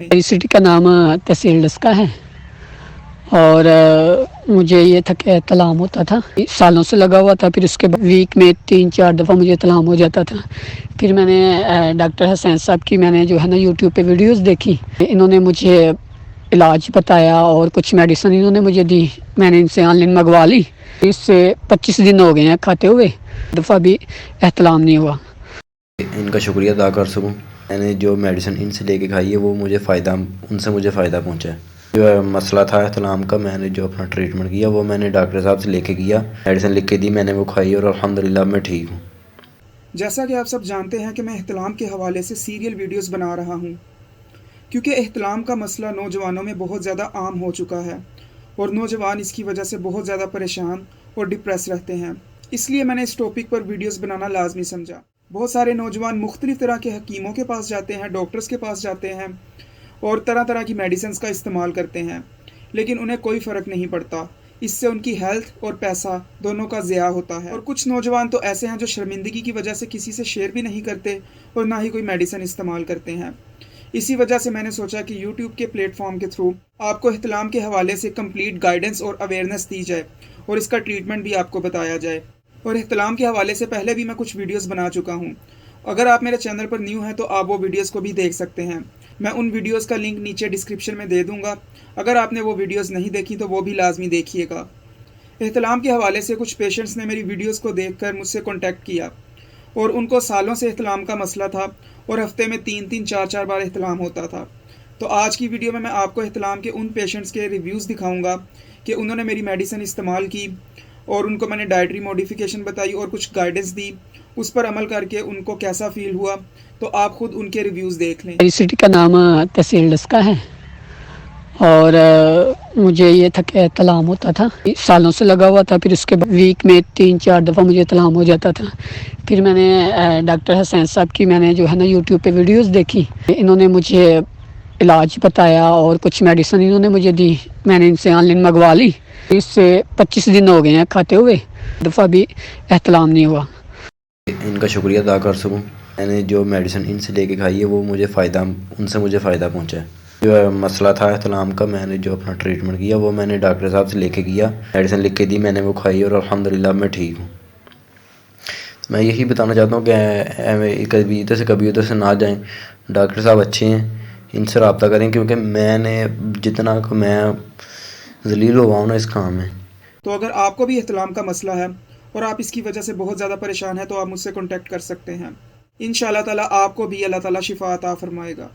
मेरी सिटी का नाम तहसील डस्का है और मुझे ये था कि तलाम होता था, सालों से लगा हुआ था। फिर उसके बाद वीक में 3-4 दफ़ा मुझे तलाम हो जाता था। फिर मैंने डॉक्टर हसैन साहब की मैंने जो है ना यूट्यूब पे वीडियोस देखी। इन्होंने मुझे इलाज बताया और कुछ मेडिसिन इन्होंने मुझे दी। मैंने इनसे ऑनलाइन मंगवा ली। इससे 25 दिन हो गए हैं खाते हुए, दफ़ा भी एहतलाम नहीं हुआ। इनका शुक्रिया अदा कर सकूं। मैंने जो मेडिसिन इनसे लेके खाई है वो मुझे फ़ायदा पहुंचा है। जो मसला था एहतलाम का, मैंने जो अपना ट्रीटमेंट किया वो मैंने डॉक्टर साहब से लेके किया। मेडिसिन लिख के दी, मैंने वो खाई और अल्हम्दुलिल्लाह मैं ठीक हूँ। जैसा कि आप सब जानते हैं कि मैं एहतलाम के हवाले से सीरियल वीडियोस बना रहा हूँ, क्योंकि एहतलाम का मसला नौजवानों में बहुत ज़्यादा आम हो चुका है और नौजवान इसकी वजह से बहुत ज़्यादा परेशान और डिप्रेस रहते हैं। इसलिए मैंने इस टॉपिक पर वीडियोस बनाना लाजमी समझा। बहुत सारे नौजवान मुख्तलिफ तरह के हकीमों के पास जाते हैं, डॉक्टर्स के पास जाते हैं और तरह तरह की मेडिसिन का इस्तेमाल करते हैं, लेकिन उन्हें कोई फ़र्क नहीं पड़ता। इससे उनकी हेल्थ और पैसा दोनों का ज़िया होता है। और कुछ नौजवान तो ऐसे हैं जो शर्मिंदगी की वजह से किसी से शेयर भी नहीं करते और ना ही कोई मेडिसिन इस्तेमाल करते हैं। इसी वजह से मैंने सोचा कि यूट्यूब के प्लेटफॉर्म के थ्रू आपको एहतलाम के हवाले से कंप्लीट गाइडेंस और अवेयरनेस दी जाए और इसका ट्रीटमेंट भी आपको बताया जाए। और एहतलाम के हवाले से पहले भी मैं कुछ वीडियोस बना चुका हूँ। अगर आप मेरे चैनल पर न्यू हैं तो आप वो वीडियोस को भी देख सकते हैं। मैं उन वीडियोस का लिंक नीचे डिस्क्रिप्शन में दे दूँगा। अगर आपने वो वीडियोस नहीं देखी तो वो भी लाजमी देखिएगा। एहतलाम के हवाले से कुछ पेशेंट्स ने मेरी वीडियोस को देखकर मुझसे कॉन्टैक्ट किया और उनको सालों से एहतलाम का मसला था और हफ्ते में 3-3 4-4 बार एहतलाम होता था। तो आज की वीडियो में मैं आपको एहतलाम के उन पेशेंट्स के रिव्यूज़ दिखाऊंगा कि उन्होंने मेरी मेडिसिन इस्तेमाल की और उनको मैंने डाइटरी मॉडिफिकेशन बताई और कुछ गाइडेंस दी। उस पर अमल करके उनको कैसा फ़ील हुआ, तो आप खुद उनके रिव्यूज़ देख लें। मेरी सिटी का नाम तहसील डस्का है और मुझे ये था कि तलाम होता था, सालों से लगा हुआ था। फिर उसके बाद वीक में 3-4 दफ़ा मुझे तलाम हो जाता था। फिर मैंने डॉक्टर हसैन साहब की मैंने जो है ना यूट्यूब पे वीडियोस देखी। इन्होंने मुझे इलाज बताया और कुछ मेडिसिन इन्होंने मुझे दी। मैंने इनसे ऑनलाइन मंगवा ली। इससे 25 दिन हो गए हैं खाते हुए, दफ़ा भी एहतलाम नहीं हुआ। इनका शुक्रिया अदा कर सकूं। मैंने जो मेडिसिन इनसे लेके खाई है वो मुझे फ़ायदा पहुंचा है। जो मसला था एहतलाम का, मैंने जो अपना ट्रीटमेंट किया वो मैंने डॉक्टर साहब से लेके किया। मेडिसिन लिख के दी, मैंने वो खाई और अल्हम्दुलिल्लाह मैं ठीक हूँ। मैं यही बताना चाहता हूँ कि कभी इधर से ना जाएं। डॉक्टर साहब अच्छे हैं, इनसे रब्ता करें, क्योंकि मैं ज़लील हुआ हूँ ना इस काम में। तो अगर आपको भी एहतलाम का मसला है और आप इसकी वजह से बहुत ज़्यादा परेशान हैं तो आप मुझसे कॉन्टैक्ट कर सकते हैं। इंशाअल्लाह ताला आपको भी अल्लाह ताला शिफा अता फरमाएगा।